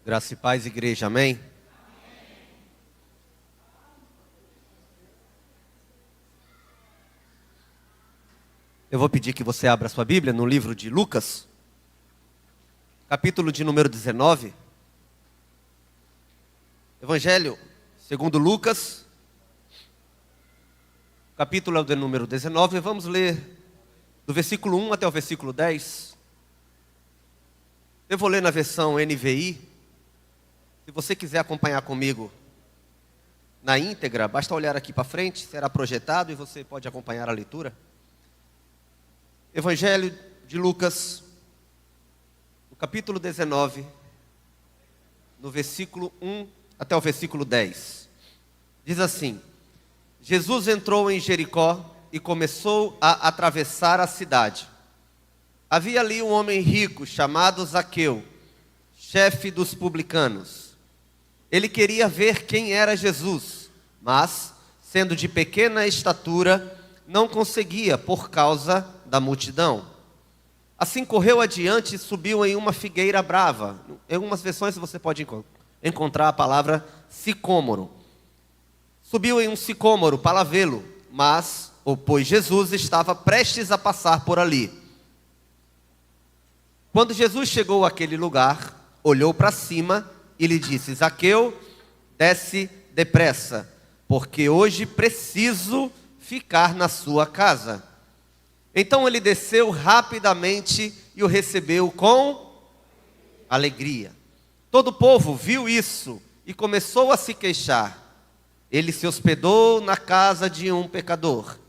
Graça e paz, igreja, amém? Eu vou pedir que você abra sua Bíblia no livro de Lucas, capítulo de número 19. Evangelho segundo Lucas, capítulo de número 19. Vamos ler do versículo 1 até o versículo 10. Eu vou ler na versão NVI. Se você quiser acompanhar comigo na íntegra, basta olhar aqui para frente, será projetado e você pode acompanhar a leitura. Evangelho de Lucas, no capítulo 19, no versículo 1 até o versículo 10. Diz assim: Jesus entrou em Jericó e começou a atravessar a cidade. Havia ali um homem rico chamado Zaqueu, chefe dos publicanos. Ele queria ver quem era Jesus, mas, sendo de pequena estatura, não conseguia por causa da multidão. Assim correu adiante e subiu em uma figueira brava. Em algumas versões você pode encontrar a palavra sicômoro. Subiu em um sicômoro para vê-lo, pois Jesus estava prestes a passar por ali. Quando Jesus chegou àquele lugar, olhou para cima e lhe disse: Zaqueu, desce depressa, porque hoje preciso ficar na sua casa. Então ele desceu rapidamente e o recebeu com alegria. Todo o povo viu isso e começou a se queixar. Ele se hospedou na casa de um pecador.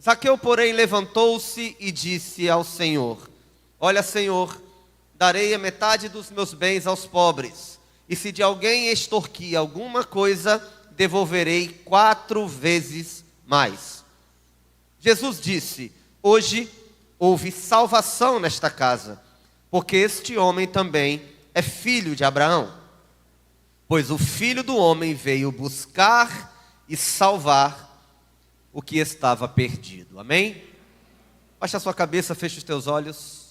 Zaqueu, porém, levantou-se e disse ao Senhor: Olha, Senhor, darei a metade dos meus bens aos pobres, e se de alguém extorquir alguma coisa, devolverei 4 vezes mais. Jesus disse: Hoje houve salvação nesta casa, porque este homem também é filho de Abraão. Pois o Filho do Homem veio buscar e salvar o que estava perdido. Amém? Baixa a sua cabeça, feche os teus olhos.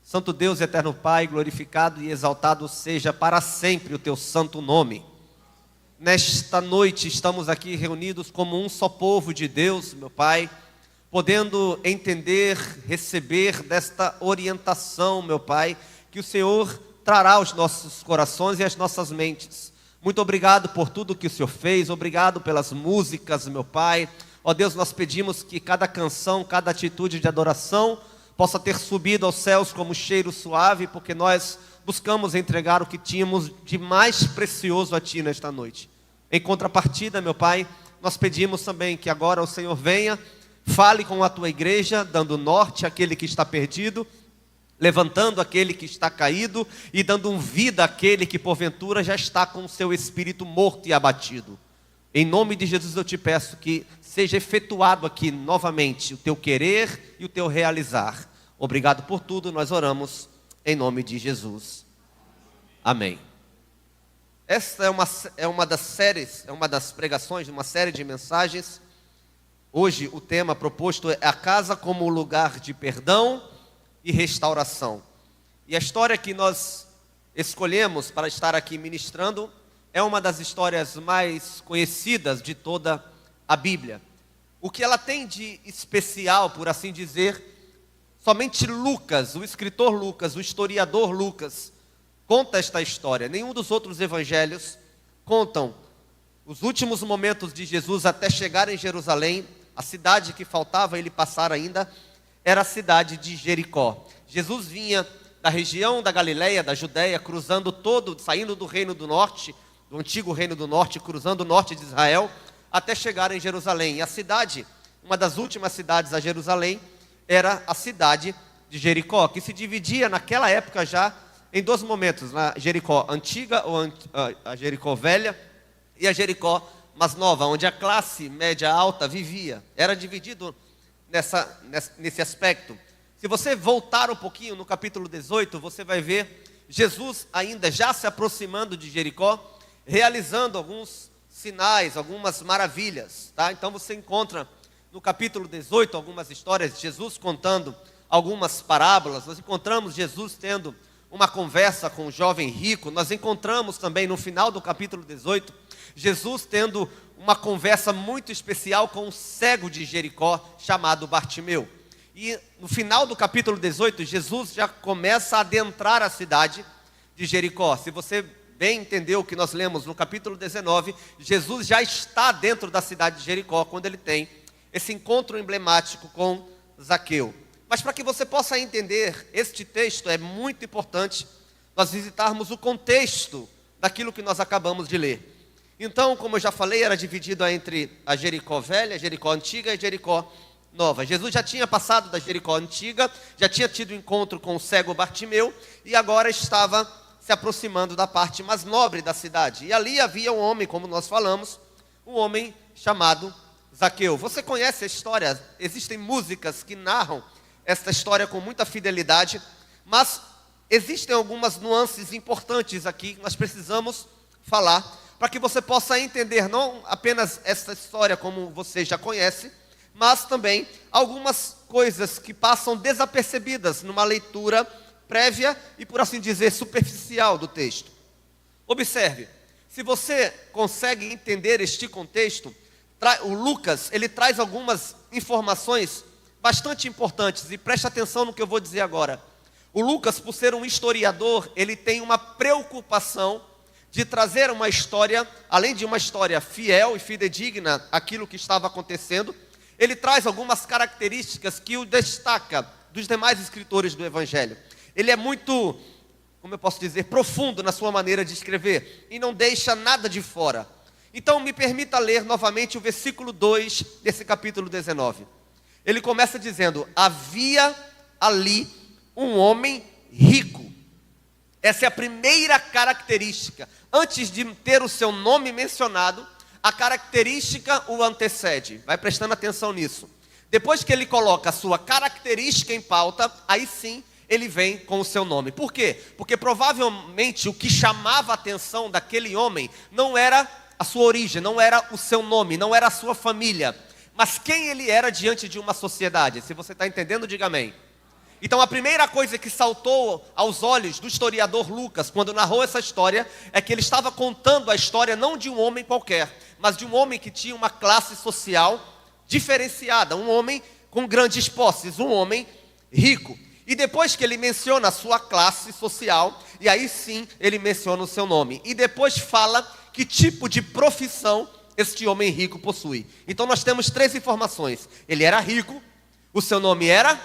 Santo Deus, eterno Pai, glorificado e exaltado seja para sempre o teu santo nome. Nesta noite estamos aqui reunidos como um só povo de Deus, meu Pai, podendo entender, receber desta orientação, meu Pai, que o Senhor trará aos nossos corações e às nossas mentes. Muito obrigado por tudo que o Senhor fez, obrigado pelas músicas, meu Pai. Ó Deus, nós pedimos que cada canção, cada atitude de adoração possa ter subido aos céus como cheiro suave, porque nós buscamos entregar o que tínhamos de mais precioso a Ti nesta noite. Em contrapartida, meu Pai, nós pedimos também que agora o Senhor venha, fale com a Tua igreja, dando norte àquele que está perdido, levantando aquele que está caído e dando vida àquele que porventura já está com o seu espírito morto e abatido. Em nome de Jesus eu te peço que seja efetuado aqui novamente o Teu querer e o Teu realizar. Obrigado por tudo, nós oramos em nome de Jesus. Amém. Esta é uma das pregações, uma série de mensagens. Hoje o tema proposto é a casa como lugar de perdão e restauração. E a história que nós escolhemos para estar aqui ministrando é uma das histórias mais conhecidas de toda a Bíblia. O que ela tem de especial, por assim dizer, somente Lucas, o escritor Lucas, o historiador Lucas, conta esta história. Nenhum dos outros evangelhos contam os últimos momentos de Jesus até chegar em Jerusalém. A cidade que faltava ele passar ainda era a cidade de Jericó. Jesus vinha da região da Galileia, da Judéia, saindo do reino do norte, do antigo reino do norte, cruzando o norte de Israel, até chegar em Jerusalém. E a cidade, uma das últimas cidades a Jerusalém, era a cidade de Jericó, que se dividia naquela época já em 2 momentos: na Jericó antiga, ou a Jericó velha, e a Jericó mais nova, onde a classe média alta vivia. Era dividido nesse aspecto. Se você voltar um pouquinho no capítulo 18, você vai ver Jesus ainda já se aproximando de Jericó, realizando alguns sinais, algumas maravilhas, tá? Então você encontra no capítulo 18 algumas histórias de Jesus contando algumas parábolas. Nós encontramos Jesus tendo uma conversa com um jovem rico, nós encontramos também no final do capítulo 18, Jesus tendo uma conversa muito especial com um cego de Jericó chamado Bartimeu. E no final do capítulo 18, Jesus já começa a adentrar a cidade de Jericó. Se você bem entendeu o que nós lemos no capítulo 19, Jesus já está dentro da cidade de Jericó quando ele tem esse encontro emblemático com Zaqueu. Mas para que você possa entender este texto, é muito importante nós visitarmos o contexto daquilo que nós acabamos de ler. Então, como eu já falei, era dividido entre a Jericó velha, a Jericó antiga e Jericó nova. Jesus já tinha passado da Jericó antiga, já tinha tido encontro com o cego Bartimeu e agora estava se aproximando da parte mais nobre da cidade. E ali havia um homem, como nós falamos, um homem chamado Zaqueu. Você conhece a história? Existem músicas que narram esta história com muita fidelidade, mas existem algumas nuances importantes aqui que nós precisamos falar para que você possa entender não apenas essa história como você já conhece, mas também algumas coisas que passam desapercebidas numa leitura prévia e, por assim dizer, superficial do texto. Observe, se você consegue entender este contexto, o Lucas, ele traz algumas informações bastante importantes, e preste atenção no que eu vou dizer agora. O Lucas, por ser um historiador, ele tem uma preocupação de trazer uma história, além de uma história fiel e fidedigna àquilo que estava acontecendo, ele traz algumas características que o destaca dos demais escritores do Evangelho. Ele é muito, como eu posso dizer, profundo na sua maneira de escrever e não deixa nada de fora. Então me permita ler novamente o versículo 2 desse capítulo 19. Ele começa dizendo: havia ali um homem rico. Essa é a primeira característica. Antes de ter o seu nome mencionado, a característica o antecede. Vai prestando atenção nisso. Depois que ele coloca a sua característica em pauta, aí sim ele vem com o seu nome. Por quê? Porque provavelmente o que chamava a atenção daquele homem não era a sua origem, não era o seu nome, não era a sua família, mas quem ele era diante de uma sociedade. Se você está entendendo, diga amém. Então a primeira coisa que saltou aos olhos do historiador Lucas, quando narrou essa história, é que ele estava contando a história não de um homem qualquer, mas de um homem que tinha uma classe social diferenciada, um homem com grandes posses, um homem rico. E depois que ele menciona a sua classe social, e aí sim ele menciona o seu nome. E depois fala que tipo de profissão este homem rico possui. Então nós temos 3 informações. Ele era rico, o seu nome era...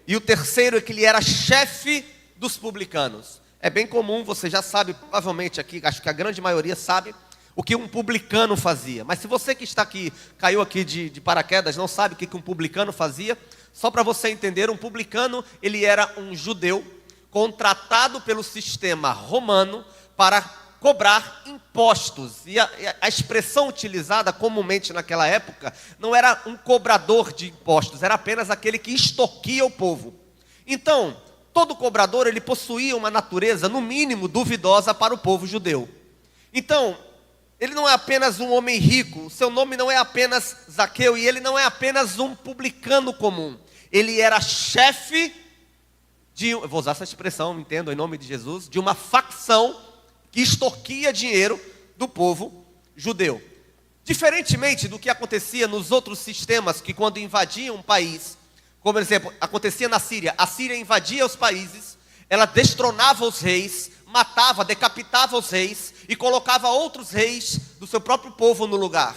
E o terceiro é que ele era chefe dos publicanos. É bem comum, você já sabe, provavelmente aqui, acho que a grande maioria sabe, o que um publicano fazia. Mas se você que está aqui, caiu aqui de paraquedas, não sabe o que um publicano fazia, só para você entender, um publicano, ele era um judeu contratado pelo sistema romano para cobrar impostos. E a expressão utilizada comumente naquela época não era um cobrador de impostos, era apenas aquele que extorquia o povo. Então, todo cobrador, ele possuía uma natureza, no mínimo, duvidosa para o povo judeu. Então, ele não é apenas um homem rico, seu nome não é apenas Zaqueu, e ele não é apenas um publicano comum. Ele era chefe de, eu vou usar essa expressão, entendo, em nome de Jesus, de uma facção que extorquia dinheiro do povo judeu. Diferentemente do que acontecia nos outros sistemas, que quando invadiam um país, como por exemplo, acontecia na Síria, a Síria invadia os países, ela destronava os reis, matava, decapitava os reis e colocava outros reis do seu próprio povo no lugar.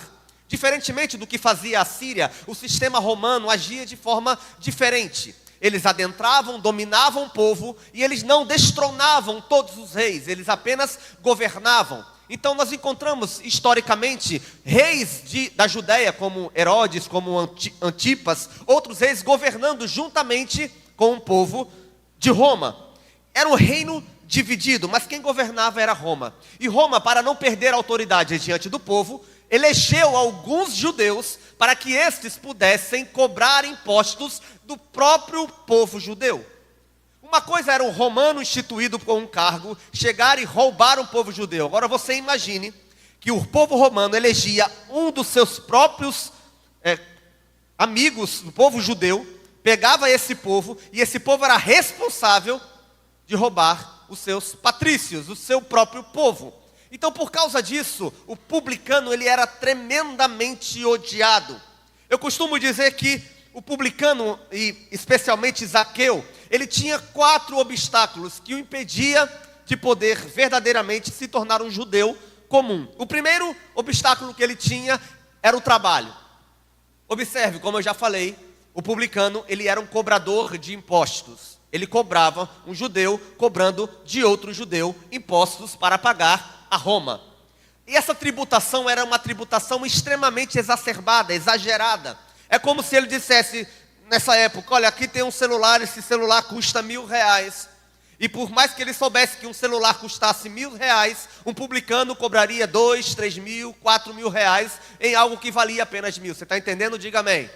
Diferentemente do que fazia a Síria, o sistema romano agia de forma diferente. Eles adentravam, dominavam o povo e eles não destronavam todos os reis, eles apenas governavam. Então nós encontramos historicamente reis da Judéia, como Herodes, como Antipas, outros reis governando juntamente com o povo de Roma. Era um reino dividido, mas quem governava era Roma. E Roma, para não perder a autoridade diante do povo, elegeu alguns judeus para que estes pudessem cobrar impostos do próprio povo judeu. Uma coisa era um romano instituído com um cargo chegar e roubar um povo judeu. Agora você imagine que o povo romano elegia um dos seus próprios amigos, do povo judeu, pegava esse povo, e esse povo era responsável de roubar os seus patrícios, o seu próprio povo. Então, por causa disso, o publicano ele era tremendamente odiado. Eu costumo dizer que o publicano, e especialmente Zaqueu, ele tinha 4 obstáculos que o impedia de poder verdadeiramente se tornar um judeu comum. O primeiro obstáculo que ele tinha era o trabalho. Observe, como eu já falei, o publicano ele era um cobrador de impostos. Ele cobrava, um judeu cobrando de outro judeu impostos para pagar a Roma. E essa tributação era uma tributação extremamente exacerbada, exagerada. É como se ele dissesse, nessa época, olha, aqui tem um celular, esse celular custa R$1.000. E por mais que ele soubesse que um celular custasse R$1.000, um publicano cobraria R$2.000, R$3.000, R$4.000 em algo que valia apenas R$1.000. Você está entendendo? Diga amém.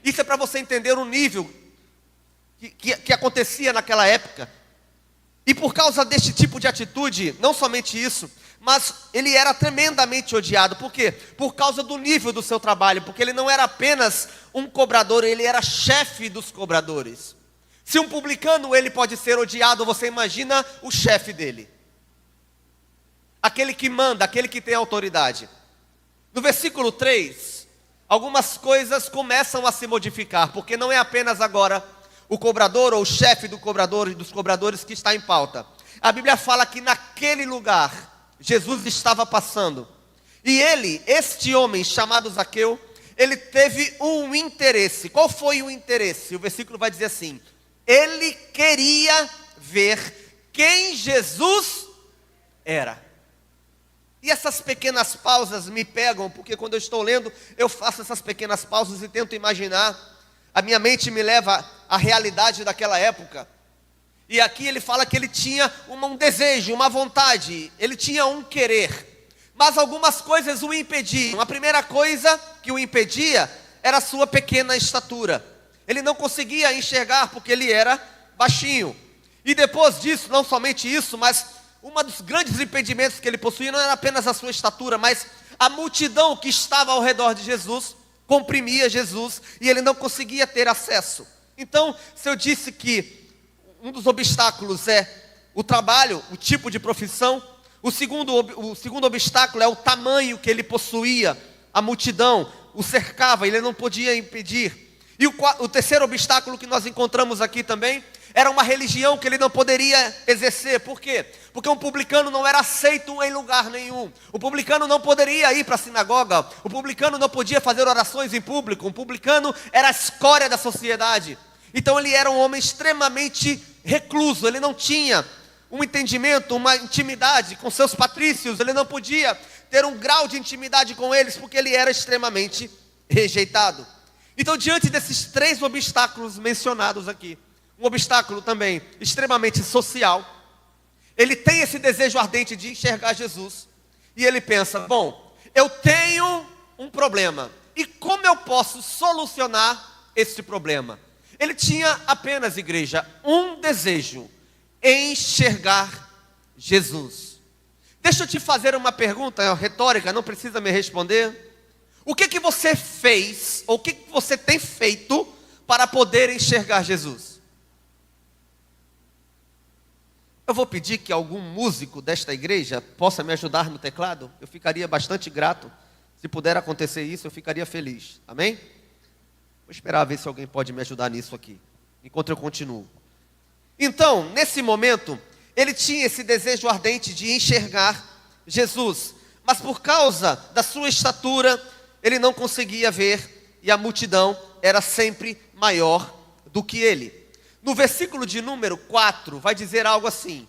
Isso é para você entender o nível que acontecia naquela época. E por causa deste tipo de atitude, não somente isso, mas ele era tremendamente odiado. Por quê? Por causa do nível do seu trabalho, porque ele não era apenas um cobrador, ele era chefe dos cobradores. Se um publicano ele pode ser odiado, você imagina o chefe dele. Aquele que manda, aquele que tem autoridade. No versículo 3, algumas coisas começam a se modificar, porque não é apenas agora o cobrador ou o chefe do cobrador e dos cobradores que está em pauta. A Bíblia fala que naquele lugar Jesus estava passando. E ele, este homem chamado Zaqueu, ele teve um interesse. Qual foi o interesse? O versículo vai dizer assim: ele queria ver quem Jesus era. E essas pequenas pausas me pegam, porque quando eu estou lendo, eu faço essas pequenas pausas e tento imaginar. A minha mente me leva à realidade daquela época. E aqui ele fala que ele tinha um desejo, uma vontade, ele tinha um querer. Mas algumas coisas o impediam. A primeira coisa que o impedia era a sua pequena estatura. Ele não conseguia enxergar porque ele era baixinho. E depois disso, não somente isso, mas um dos grandes impedimentos que ele possuía não era apenas a sua estatura, mas a multidão que estava ao redor de Jesus comprimia Jesus e ele não conseguia ter acesso. Então, se eu disse que um dos obstáculos é o trabalho, o tipo de profissão, o segundo obstáculo é o tamanho que ele possuía, a multidão o cercava, ele não podia impedir. E o terceiro obstáculo que nós encontramos aqui também era uma religião que ele não poderia exercer. Por quê? Porque um publicano não era aceito em lugar nenhum. O publicano não poderia ir para a sinagoga. O publicano não podia fazer orações em público. Um publicano era a escória da sociedade. Então ele era um homem extremamente recluso. Ele não tinha um entendimento, uma intimidade com seus patrícios. Ele não podia ter um grau de intimidade com eles, porque ele era extremamente rejeitado. Então, diante desses 3 obstáculos mencionados aqui, um obstáculo também extremamente social, ele tem esse desejo ardente de enxergar Jesus, e ele pensa, bom, eu tenho um problema, e como eu posso solucionar esse problema? Ele tinha apenas, igreja, um desejo: enxergar Jesus. Deixa eu te fazer uma pergunta retórica, não precisa me responder. O que você fez, ou o que você tem feito para poder enxergar Jesus? Eu vou pedir que algum músico desta igreja possa me ajudar no teclado. Eu ficaria bastante grato. Se puder acontecer isso, eu ficaria feliz. Amém? Vou esperar ver se alguém pode me ajudar nisso aqui, enquanto eu continuo. Então, nesse momento, ele tinha esse desejo ardente de enxergar Jesus. Mas por causa da sua estatura, ele não conseguia ver, e a multidão era sempre maior do que ele. No versículo de número 4, vai dizer algo assim: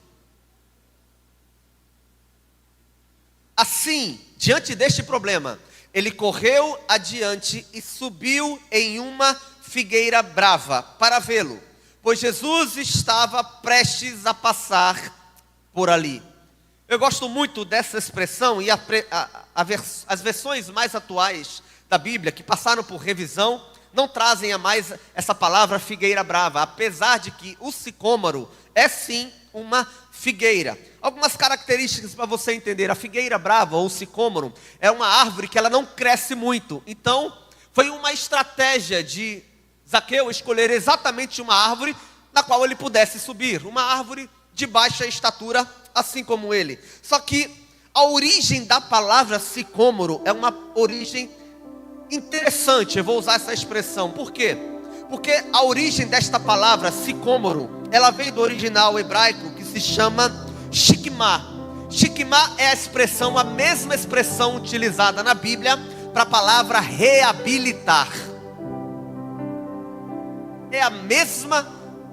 assim, diante deste problema, ele correu adiante e subiu em uma figueira brava para vê-lo, pois Jesus estava prestes a passar por ali. Eu gosto muito dessa expressão, e as versões mais atuais da Bíblia, que passaram por revisão, não trazem a mais essa palavra figueira brava, apesar de que o sicômoro é sim uma figueira. Algumas características para você entender: a figueira brava ou sicômoro é uma árvore que ela não cresce muito. Então, foi uma estratégia de Zaqueu escolher exatamente uma árvore na qual ele pudesse subir. Uma árvore de baixa estatura, assim como ele. Só que a origem da palavra sicômoro é uma origem interessante. Eu vou usar essa expressão. Por quê? Porque a origem desta palavra sicômoro, ela vem do original hebraico que se chama shikmah. Shikmah é a mesma expressão utilizada na Bíblia para a palavra reabilitar. É a mesma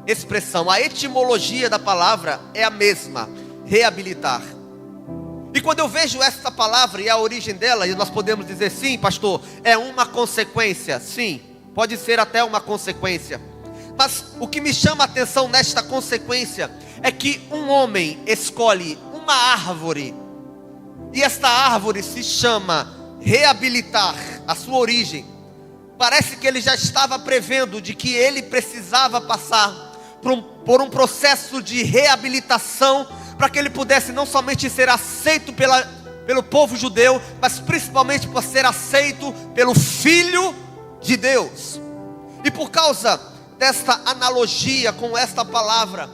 expressão, a etimologia da palavra é a mesma, reabilitar. E quando eu vejo essa palavra e a origem dela, e nós podemos dizer, sim, pastor, é uma consequência. Sim, pode ser até uma consequência. Mas o que me chama a atenção nesta consequência é que um homem escolhe uma árvore, e esta árvore se chama reabilitar, a sua origem. Parece que ele já estava prevendo de que ele precisava passar por um processo de reabilitação, para que ele pudesse não somente ser aceito pelo povo judeu, mas principalmente para ser aceito pelo Filho de Deus. E por causa desta analogia com esta palavra,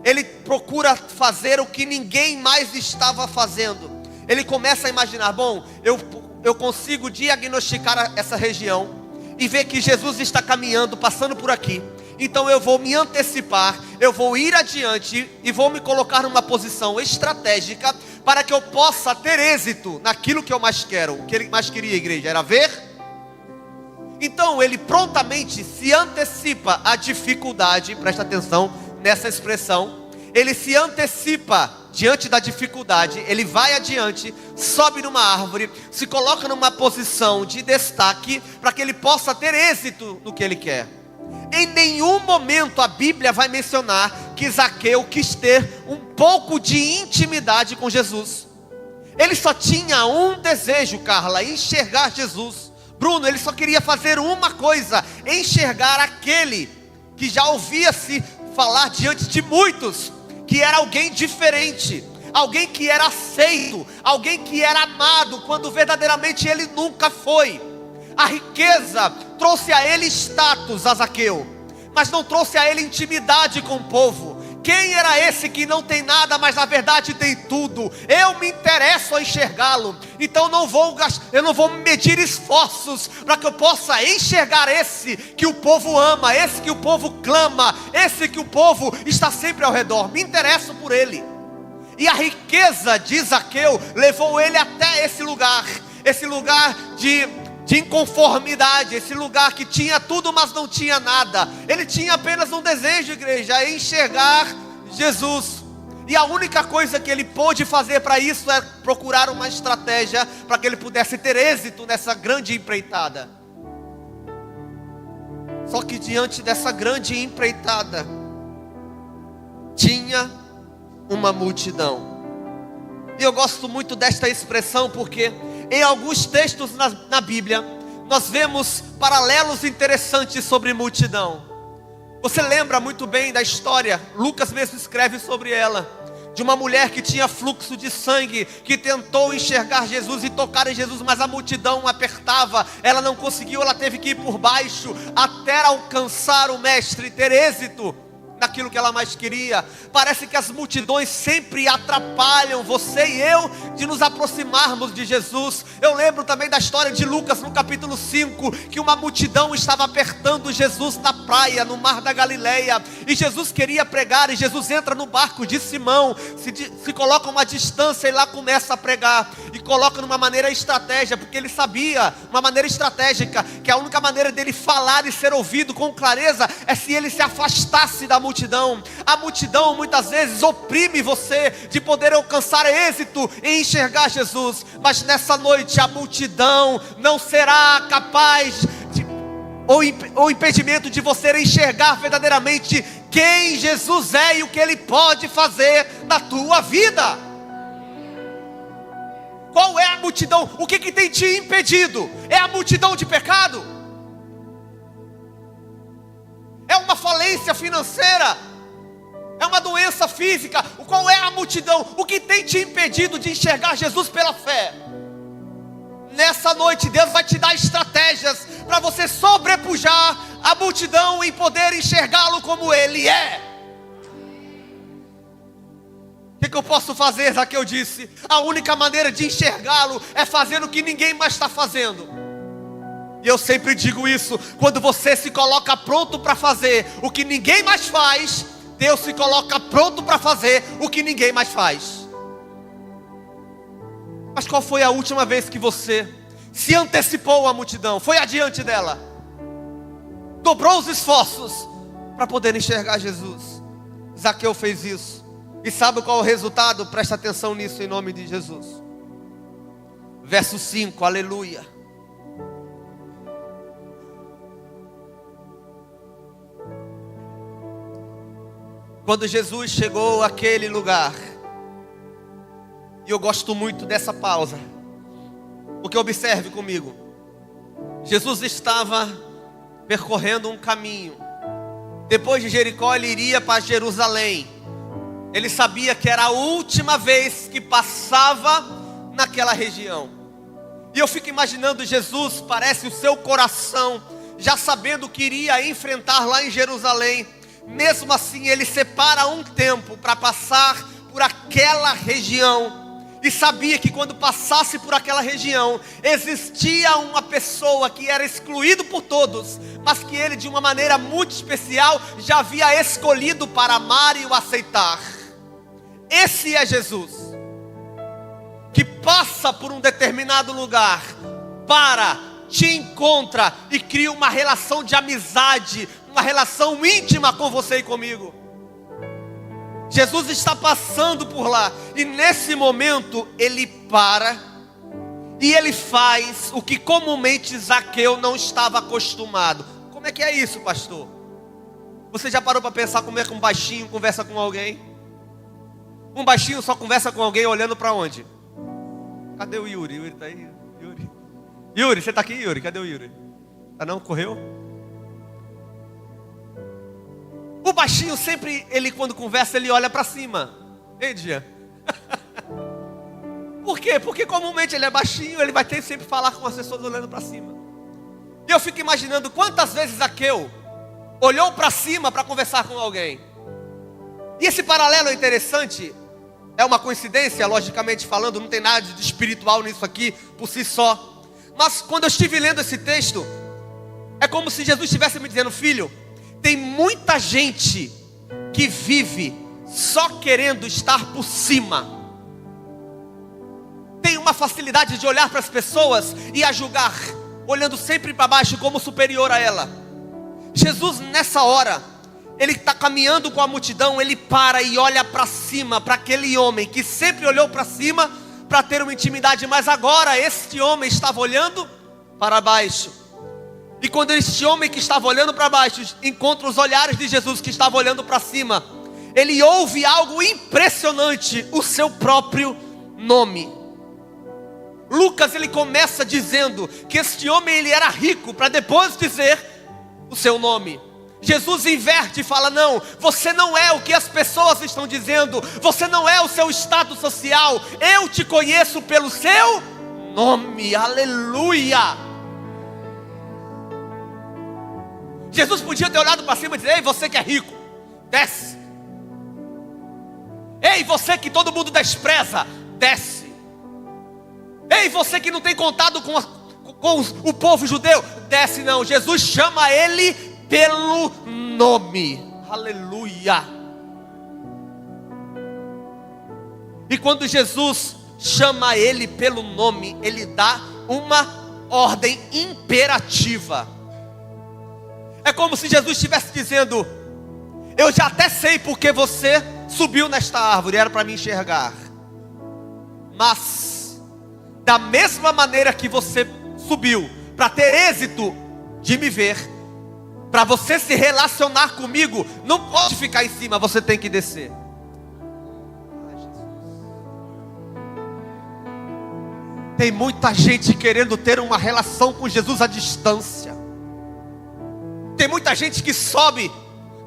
ele procura fazer o que ninguém mais estava fazendo. Ele começa a imaginar, bom, eu consigo diagnosticar essa região e ver que Jesus está caminhando, passando por aqui. Então eu vou me antecipar, eu vou ir adiante e vou me colocar numa posição estratégica para que eu possa ter êxito naquilo que eu mais quero. O que ele mais queria, igreja, era ver. Então ele prontamente se antecipa à dificuldade, presta atenção nessa expressão. Ele se antecipa diante da dificuldade, ele vai adiante, sobe numa árvore, se coloca numa posição de destaque, para que ele possa ter êxito no que ele quer. Em nenhum momento a Bíblia vai mencionar que Zaqueu quis ter um pouco de intimidade com Jesus. Ele só tinha um desejo, Carla, enxergar Jesus. Bruno, ele só queria fazer uma coisa, enxergar aquele que já ouvia-se falar diante de muitos, que era alguém diferente, alguém que era aceito, alguém que era amado, quando verdadeiramente ele nunca foi. A riqueza trouxe a ele status, a Zaqueu, mas não trouxe a ele intimidade com o povo. Quem era esse que não tem nada, mas na verdade tem tudo? Eu me interesso a enxergá-lo. Então eu não vou medir esforços para que eu possa enxergar esse que o povo ama, esse que o povo clama, esse que o povo está sempre ao redor. Me interesso por ele. E a riqueza de Zaqueu levou ele até esse lugar de inconformidade, esse lugar que tinha tudo, mas não tinha nada. Ele tinha apenas um desejo, igreja, enxergar Jesus. E a única coisa que ele pôde fazer para isso é procurar uma estratégia para que ele pudesse ter êxito nessa grande empreitada. Só que diante dessa grande empreitada, tinha uma multidão. E eu gosto muito desta expressão porque em alguns textos na Bíblia, nós vemos paralelos interessantes sobre multidão. Você lembra muito bem da história, Lucas mesmo escreve sobre ela, de uma mulher que tinha fluxo de sangue, que tentou enxergar Jesus e tocar em Jesus, mas a multidão apertava, ela não conseguiu, ela teve que ir por baixo, até alcançar o mestre, ter êxito naquilo que ela mais queria. Parece que as multidões sempre atrapalham você e eu de nos aproximarmos de Jesus. Eu lembro também da história de Lucas no capítulo 5, que uma multidão estava apertando Jesus na praia, no mar da Galileia, e Jesus queria pregar, e Jesus entra no barco de Simão, se coloca uma distância e lá começa a pregar, e coloca numa maneira estratégica, porque ele sabia, uma maneira estratégica, que a única maneira dele falar e ser ouvido com clareza é se ele se afastasse da multidão. A multidão muitas vezes oprime você de poder alcançar êxito em enxergar Jesus, mas nessa noite a multidão não será capaz ou impedimento de você enxergar verdadeiramente quem Jesus é e o que Ele pode fazer na tua vida. Qual é a multidão? O que tem te impedido? É a multidão de pecado? É uma falência financeira? É uma doença física? Qual é a multidão? O que tem te impedido de enxergar Jesus pela fé? Nessa noite Deus vai te dar estratégias para você sobrepujar a multidão e poder enxergá-lo como Ele é. que eu posso fazer? Zaqueu disse: a única maneira de enxergá-lo é fazer o que ninguém mais está fazendo. E eu sempre digo isso: quando você se coloca pronto para fazer o que ninguém mais faz, Deus se coloca pronto para fazer o que ninguém mais faz. Mas qual foi a última vez que você se antecipou à multidão, foi adiante dela, dobrou os esforços para poder enxergar Jesus? Zaqueu fez isso. E sabe qual é o resultado? Presta atenção nisso em nome de Jesus. Verso 5, aleluia. Quando Jesus chegou àquele lugar, e eu gosto muito dessa pausa, porque observe comigo, Jesus estava percorrendo um caminho. Depois de Jericó ele iria para Jerusalém. Ele sabia que era a última vez que passava naquela região. E eu fico imaginando Jesus, parece o seu coração, já sabendo que iria enfrentar lá em Jerusalém. Mesmo assim ele separa um tempo para passar por aquela região. E sabia que quando passasse por aquela região, existia uma pessoa que era excluído por todos, mas que ele de uma maneira muito especial já havia escolhido para amar e o aceitar. Esse é Jesus, que passa por um determinado lugar, te encontra e cria uma relação de amizade, uma relação íntima com você e comigo. Jesus está passando por lá, e nesse momento ele para, e ele faz o que comumente Zaqueu não estava acostumado. Como é que é isso, pastor? Você já parou para pensar como é que um baixinho conversa com alguém? Um baixinho só conversa com alguém olhando para onde? Cadê o Yuri? Yuri está aí? Yuri, você está aqui, Yuri? Cadê o Yuri? Ah não? Correu? O baixinho sempre, ele quando conversa, ele olha para cima. Ei, Dia? Por quê? Porque comumente ele é baixinho, ele vai ter que sempre falar com as pessoas olhando para cima. E eu fico imaginando quantas vezes Zaqueu olhou para cima para conversar com alguém. E esse paralelo é interessante. É uma coincidência, logicamente falando, não tem nada de espiritual nisso aqui por si só. Mas quando eu estive lendo esse texto, é como se Jesus estivesse me dizendo: filho, tem muita gente que vive só querendo estar por cima. Tem uma facilidade de olhar para as pessoas e a julgar, olhando sempre para baixo como superior a ela. Jesus nessa hora, ele está caminhando com a multidão, ele para e olha para cima, para aquele homem que sempre olhou para cima para ter uma intimidade, mas agora este homem estava olhando para baixo. E quando este homem que estava olhando para baixo encontra os olhares de Jesus que estava olhando para cima, ele ouve algo impressionante: o seu próprio nome. Lucas, ele começa dizendo que este homem ele era rico, para depois dizer o seu nome. Jesus inverte e fala: não, você não é o que as pessoas estão dizendo, você não é o seu status social, eu te conheço pelo seu nome. Aleluia. Jesus podia ter olhado para cima e dizer: ei, você que é rico, desce. Ei, você que todo mundo despreza, desce. Ei, você que não tem contato com o povo judeu, desce. Não, Jesus chama ele pelo nome. Aleluia. E quando Jesus chama ele pelo nome, ele dá uma ordem imperativa. É como se Jesus estivesse dizendo: eu já até sei porque você subiu nesta árvore, era para me enxergar, mas da mesma maneira que você subiu para ter êxito de me ver, para você se relacionar comigo, não pode ficar em cima, você tem que descer. Tem muita gente querendo ter uma relação com Jesus à distância. Tem muita gente que sobe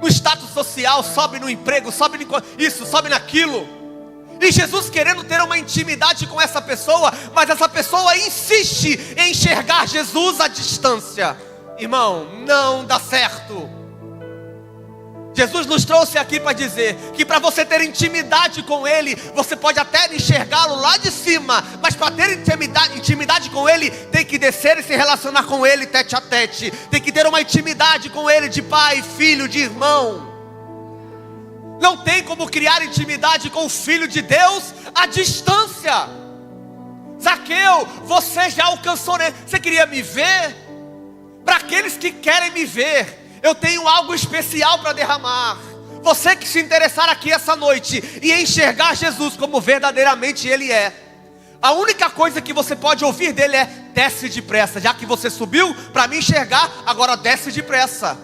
no status social, sobe no emprego, sobe isso, sobe naquilo. E Jesus querendo ter uma intimidade com essa pessoa, mas essa pessoa insiste em enxergar Jesus à distância. Irmão, não dá certo. Jesus nos trouxe aqui para dizer que para você ter intimidade com Ele, você pode até enxergá-lo lá de cima, mas para ter intimidade com Ele, tem que descer e se relacionar com Ele tete a tete. Tem que ter uma intimidade com Ele de pai, filho, de irmão. Não tem como criar intimidade com o Filho de Deus à distância. Zaqueu, você já alcançou, né? Você queria me ver? Para aqueles que querem me ver, eu tenho algo especial para derramar. Você que se interessar aqui essa noite e enxergar Jesus como verdadeiramente Ele é, a única coisa que você pode ouvir dele é: desce depressa. Já que você subiu para me enxergar, agora desce depressa.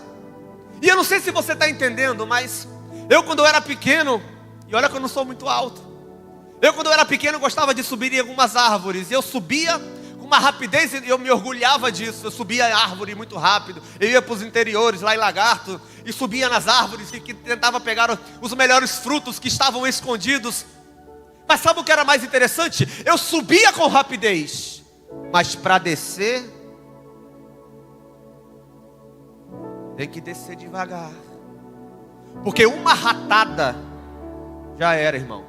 E eu não sei se você está entendendo, mas eu, quando eu era pequeno, e olha que eu não sou muito alto, quando eu era pequeno, gostava de subir em algumas árvores. E eu subia com uma rapidez, e eu me orgulhava disso. Eu subia a árvore muito rápido. Eu ia para os interiores, lá em Lagarto, e subia nas árvores que tentava pegar os melhores frutos que estavam escondidos. Mas sabe o que era mais interessante? Eu subia com rapidez, mas para descer, tem que descer devagar. Porque uma ratada já era, irmão.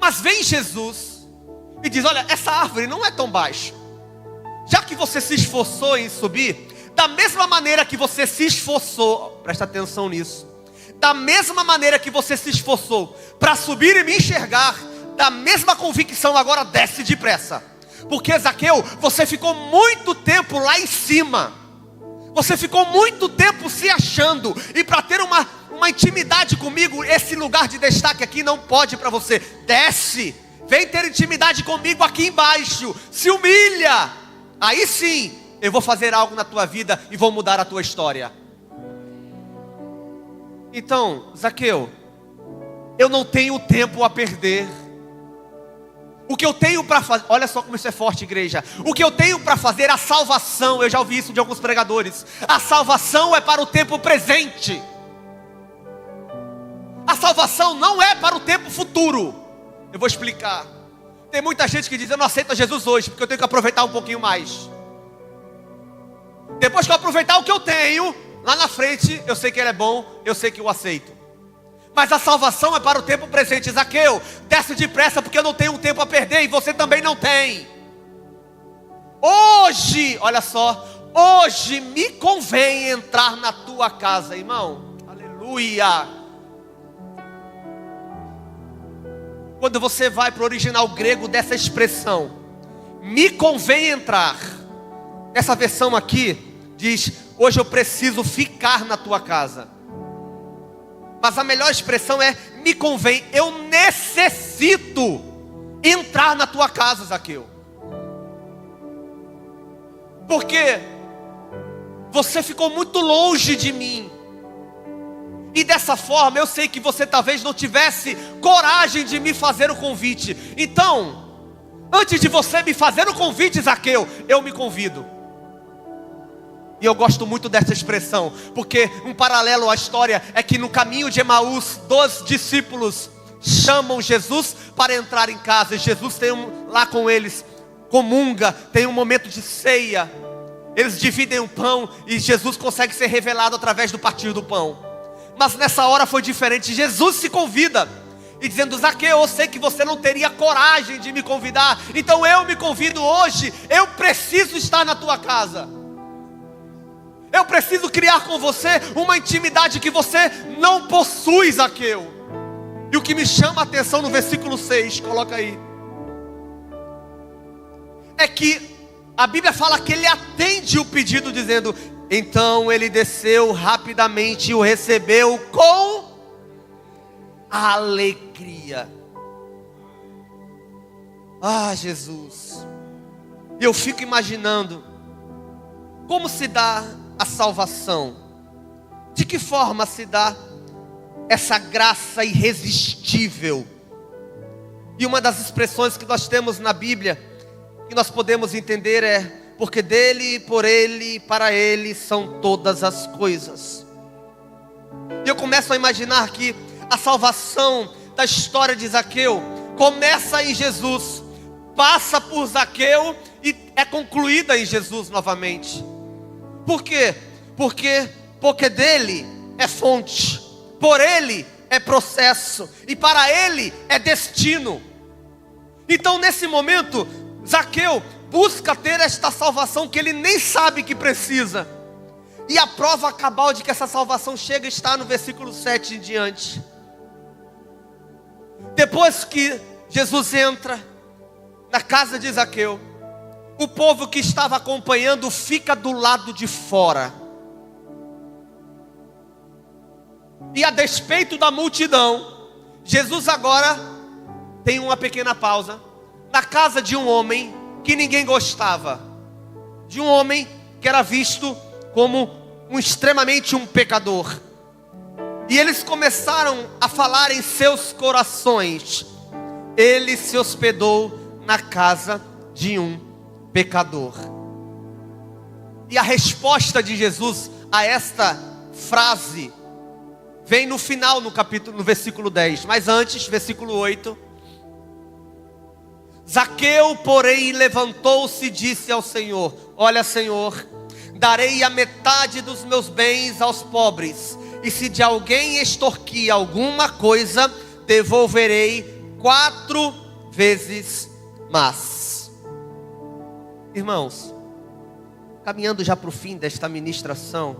Mas vem Jesus e diz: olha, essa árvore não é tão baixa. Já que você se esforçou em subir, da mesma maneira que você se esforçou, presta atenção nisso, da mesma maneira que você se esforçou para subir e me enxergar, da mesma convicção, agora desce depressa. Porque Zaqueu, você ficou muito tempo lá em cima. Você ficou muito tempo se achando. E para ter uma intimidade comigo, esse lugar de destaque aqui não pode para você. Desce, vem ter intimidade comigo aqui embaixo. Se humilha. Aí sim, eu vou fazer algo na tua vida e vou mudar a tua história. Então, Zaqueu, eu não tenho tempo a perder. O que eu tenho para fazer, olha só como isso é forte, igreja. O que eu tenho para fazer, a salvação, eu já ouvi isso de alguns pregadores. A salvação é para o tempo presente. A salvação não é para o tempo futuro. Eu vou explicar. Tem muita gente que diz: eu não aceito Jesus hoje, porque eu tenho que aproveitar um pouquinho mais. Depois que eu aproveitar o que eu tenho, lá na frente, eu sei que Ele é bom, eu sei que eu aceito. Mas a salvação é para o tempo presente. Zaqueu, desce depressa, porque eu não tenho tempo a perder, e você também não tem. Hoje, olha só, hoje me convém entrar na tua casa, irmão. Aleluia. Quando você vai para o original grego dessa expressão, me convém entrar, essa versão aqui diz: hoje eu preciso ficar na tua casa. Mas a melhor expressão é: me convém, eu necessito entrar na tua casa, Zaqueu. Porque você ficou muito longe de mim. E dessa forma eu sei que você talvez não tivesse coragem de me fazer o convite. Então, antes de você me fazer o convite, Zaqueu, eu me convido. E eu gosto muito dessa expressão, porque um paralelo à história é que no caminho de Emaús, 2 discípulos chamam Jesus para entrar em casa. E Jesus tem lá com eles, comunga, tem um momento de ceia. Eles dividem o pão e Jesus consegue ser revelado através do partir do pão. Mas nessa hora foi diferente. Jesus se convida e dizendo: Zaqueu, eu sei que você não teria coragem de me convidar, então eu me convido hoje. Eu preciso estar na tua casa. Eu preciso criar com você uma intimidade que você não possui, Zaqueu. E o que me chama a atenção no versículo 6, coloca aí, é que a Bíblia fala que ele atende o pedido dizendo: então ele desceu rapidamente e o recebeu com alegria. Ah, Jesus. Eu fico imaginando como se dá a salvação. De que forma se dá essa graça irresistível? E uma das expressões que nós temos na Bíblia, que nós podemos entender é: porque dele, por ele e para ele são todas as coisas. E eu começo a imaginar que a salvação da história de Zaqueu começa em Jesus, passa por Zaqueu e é concluída em Jesus novamente. Por quê? Porque dele, é fonte, por Ele é processo, e para Ele é destino. Então nesse momento, Zaqueu busca ter esta salvação que ele nem sabe que precisa. E a prova cabal de que essa salvação chega está no versículo 7 em diante. Depois que Jesus entra na casa de Zaqueu, o povo que estava acompanhando fica do lado de fora. E a despeito da multidão, Jesus agora tem uma pequena pausa na casa de um homem que ninguém gostava, de um homem que era visto como extremamente um pecador. E eles começaram a falar em seus corações: ele se hospedou na casa de um pecador. E a resposta de Jesus a esta frase vem no final, no versículo 10. Mas antes, versículo 8. Zaqueu, porém, levantou-se e disse ao Senhor: olha, Senhor, darei a metade dos meus bens aos pobres, e se de alguém extorquir alguma coisa, devolverei 4 vezes mais. Irmãos, caminhando já para o fim desta ministração,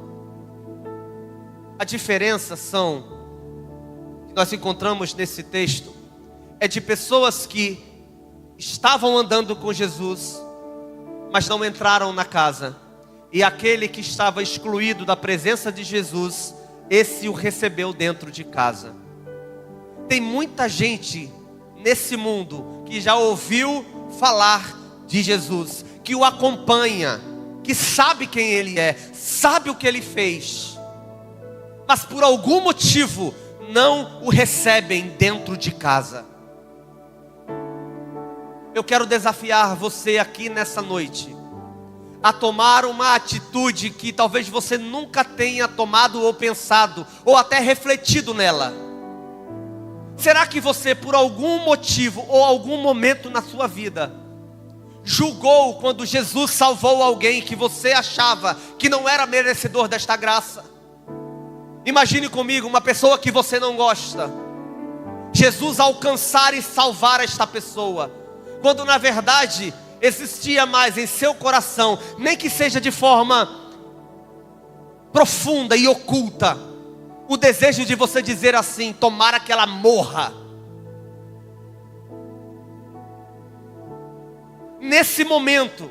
a diferença que nós encontramos nesse texto é de pessoas que estavam andando com Jesus, mas não entraram na casa, e aquele que estava excluído da presença de Jesus, esse o recebeu dentro de casa. Tem muita gente nesse mundo que já ouviu falar de Jesus, que o acompanha, que sabe quem Ele é, sabe o que Ele fez, mas por algum motivo não o recebem dentro de casa. Eu quero desafiar você aqui nessa noite a tomar uma atitude que talvez você nunca tenha tomado ou pensado, ou até refletido nela. Será que você, por algum motivo ou algum momento na sua vida, julgou quando Jesus salvou alguém que você achava que não era merecedor desta graça? Imagine comigo uma pessoa que você não gosta, Jesus alcançar e salvar esta pessoa, quando na verdade existia mais em seu coração, nem que seja de forma profunda e oculta, o desejo de você dizer assim: tomara que ela morra. Nesse momento,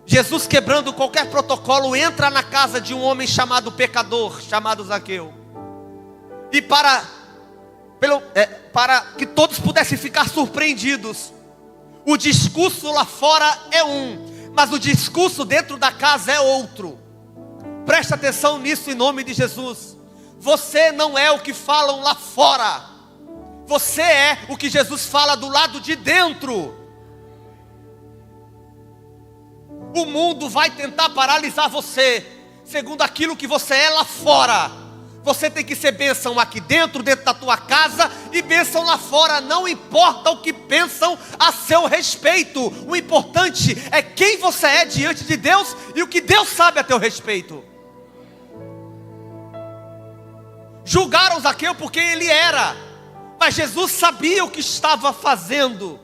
Jesus, quebrando qualquer protocolo, entra na casa de um homem chamado pecador, chamado Zaqueu. E para que todos pudessem ficar surpreendidos, o discurso lá fora é um, mas o discurso dentro da casa é outro. Presta atenção nisso em nome de Jesus. Você não é o que falam lá fora, você é o que Jesus fala do lado de dentro. O mundo vai tentar paralisar você, segundo aquilo que você é lá fora. Você tem que ser bênção aqui dentro da tua casa, e bênção lá fora. Não importa o que pensam a seu respeito, o importante é quem você é diante de Deus e o que Deus sabe a teu respeito. Julgaram Zaqueu porque ele era, mas Jesus sabia o que estava fazendo.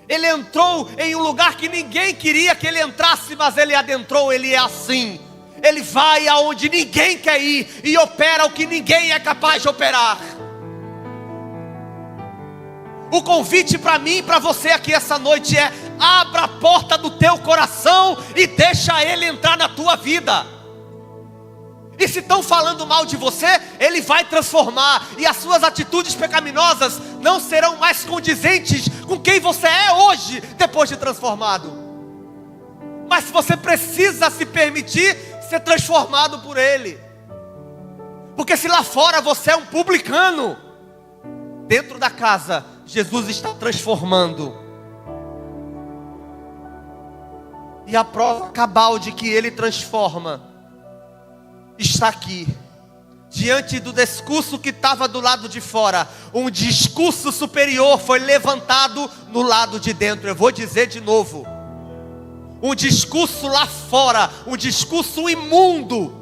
Ele entrou em um lugar que ninguém queria que ele entrasse, mas ele adentrou. Ele é assim, ele vai aonde ninguém quer ir e opera o que ninguém é capaz de operar. O convite para mim e para você aqui essa noite é: abra a porta do teu coração e deixa Ele entrar na tua vida. E se estão falando mal de você, Ele vai transformar, e as suas atitudes pecaminosas não serão mais condizentes com quem você é hoje, depois de transformado. Mas você precisa se permitir ser transformado por Ele. Porque se lá fora você é um publicano, dentro da casa Jesus está transformando. E a prova cabal de que Ele transforma está aqui, diante do discurso que estava do lado de fora. Um discurso superior foi levantado no lado de dentro. Eu vou dizer de novo: um discurso lá fora, um discurso imundo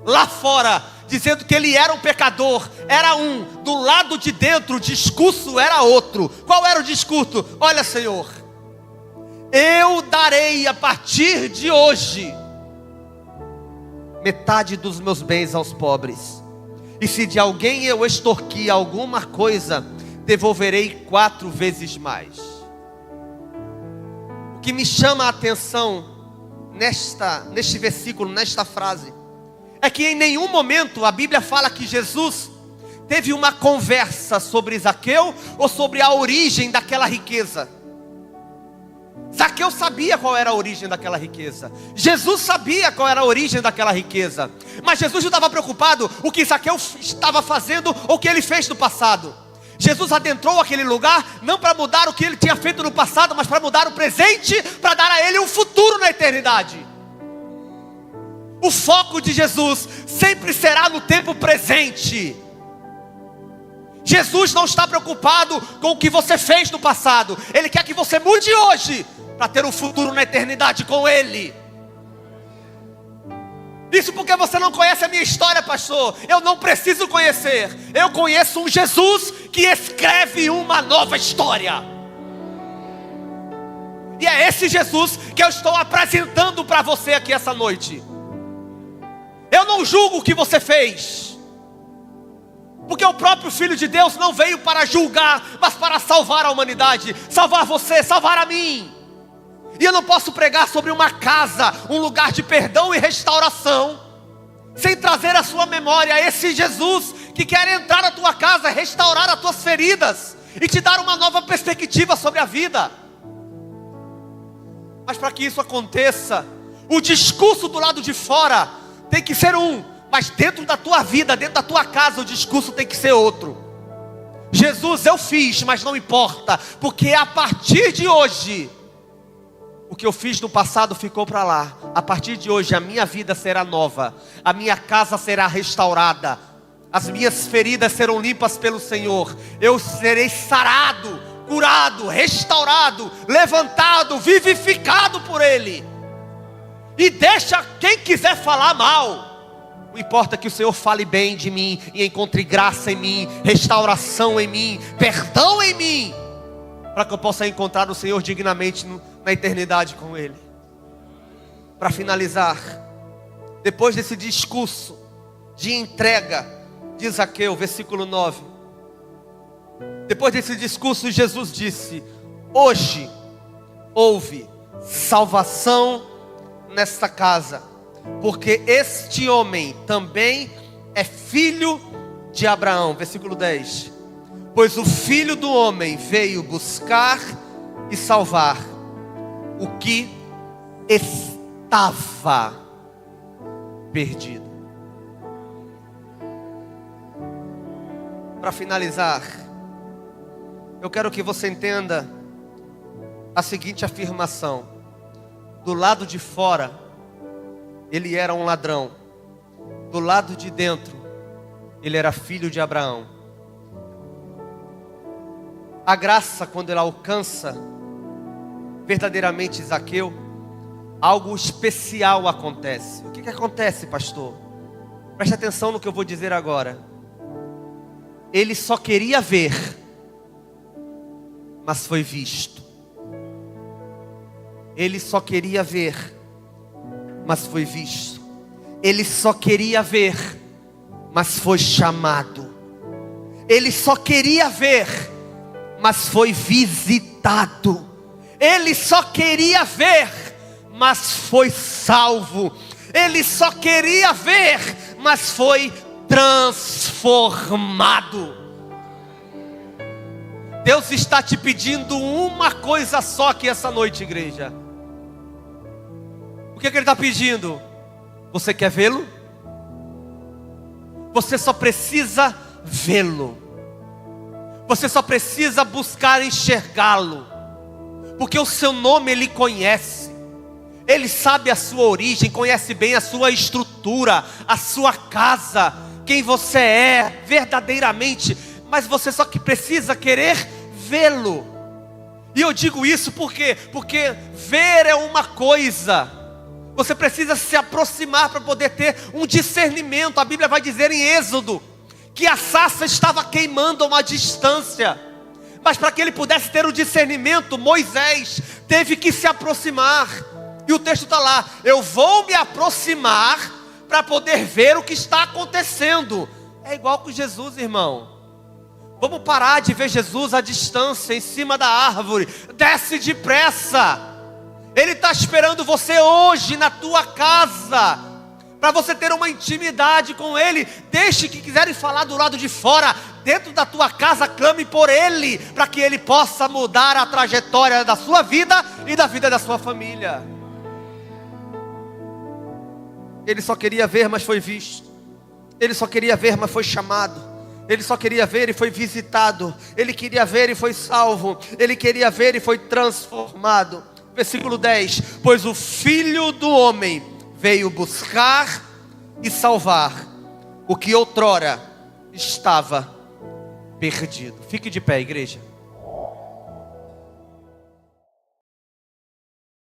lá fora, dizendo que ele era um pecador, era um. Do lado de dentro o discurso era outro. Qual era o discurso? Olha, Senhor, eu darei a partir de hoje metade dos meus bens aos pobres. E se de alguém eu extorquir alguma coisa, devolverei 4 vezes mais. O que me chama a atenção neste versículo, nesta frase, é que em nenhum momento a Bíblia fala que Jesus teve uma conversa sobre Zaqueu ou sobre a origem daquela riqueza. Zaqueu sabia qual era a origem daquela riqueza. Jesus sabia qual era a origem daquela riqueza. Mas Jesus não estava preocupado o que Zaqueu estava fazendo ou o que ele fez no passado. Jesus adentrou aquele lugar não para mudar o que ele tinha feito no passado, mas para mudar o presente, para dar a ele um futuro na eternidade. O foco de Jesus sempre será no tempo presente. Jesus não está preocupado com o que você fez no passado. Ele quer que você mude hoje para ter um futuro na eternidade com Ele. Isso porque você não conhece a minha história, pastor. Eu não preciso conhecer. Eu conheço um Jesus que escreve uma nova história. E é esse Jesus que eu estou apresentando para você aqui essa noite. Eu não julgo o que você fez, porque o próprio Filho de Deus não veio para julgar, mas para salvar a humanidade. Salvar você, salvar a mim. E eu não posso pregar sobre uma casa, um lugar de perdão e restauração, sem trazer à sua memória esse Jesus que quer entrar na tua casa, restaurar as tuas feridas e te dar uma nova perspectiva sobre a vida. Mas para que isso aconteça, o discurso do lado de fora tem que ser um, mas dentro da tua vida, dentro da tua casa, o discurso tem que ser outro. Jesus, eu fiz, mas não importa, porque a partir de hoje, o que eu fiz no passado ficou para lá. A partir de hoje a minha vida será nova, a minha casa será restaurada, as minhas feridas serão limpas pelo Senhor. Eu serei sarado, curado, restaurado, levantado, vivificado por Ele. E deixa quem quiser falar mal. Não importa que o Senhor fale bem de mim e encontre graça em mim, restauração em mim, perdão em mim, para que eu possa encontrar o Senhor dignamente na eternidade com Ele. Para finalizar, depois desse discurso de entrega de Zaqueu, versículo 9. Depois desse discurso, Jesus disse: hoje houve salvação nesta casa, porque este homem também é filho de Abraão. Versículo 10. Pois o Filho do Homem veio buscar e salvar o que estava perdido. Para finalizar, eu quero que você entenda a seguinte afirmação: do lado de fora, ele era um ladrão. Do lado de dentro, ele era filho de Abraão. A graça, quando ela alcança verdadeiramente Zaqueu, algo especial acontece. O que acontece, pastor? Preste atenção no que eu vou dizer agora. Ele só queria ver, mas foi visto. Ele só queria ver, mas foi visto. Ele só queria ver, mas foi chamado. Ele só queria ver, mas foi visitado. Ele só queria ver, mas foi salvo. Ele só queria ver, mas foi transformado. Deus está te pedindo uma coisa só aqui essa noite, igreja. O que Ele está pedindo? Você quer vê-lo? Você só precisa vê-lo. Você só precisa buscar enxergá-lo, porque o seu nome Ele conhece. Ele sabe a sua origem, conhece bem a sua estrutura, a sua casa, quem você é verdadeiramente. Mas você só que precisa querer vê-lo. E eu digo isso porque ver é uma coisa, Você precisa se aproximar para poder ter um discernimento. A Bíblia vai dizer em Êxodo que a sarça estava queimando a uma distância. Mas para que ele pudesse ter o discernimento, Moisés teve que se aproximar. E o texto está lá: eu vou me aproximar para poder ver o que está acontecendo. É igual com Jesus, irmão. Vamos parar de ver Jesus à distância, em cima da árvore. Desce depressa. Ele está esperando você hoje na tua casa, para você ter uma intimidade com Ele. Deixe que quiserem falar do lado de fora. Dentro da tua casa, clame por Ele, para que Ele possa mudar a trajetória da sua vida e da vida da sua família. Ele só queria ver, mas foi visto. Ele só queria ver, mas foi chamado. Ele só queria ver e foi visitado. Ele queria ver e foi salvo. Ele queria ver e foi transformado. Versículo 10: pois o Filho do Homem veio buscar e salvar o que outrora estava perdido. Fique de pé, igreja.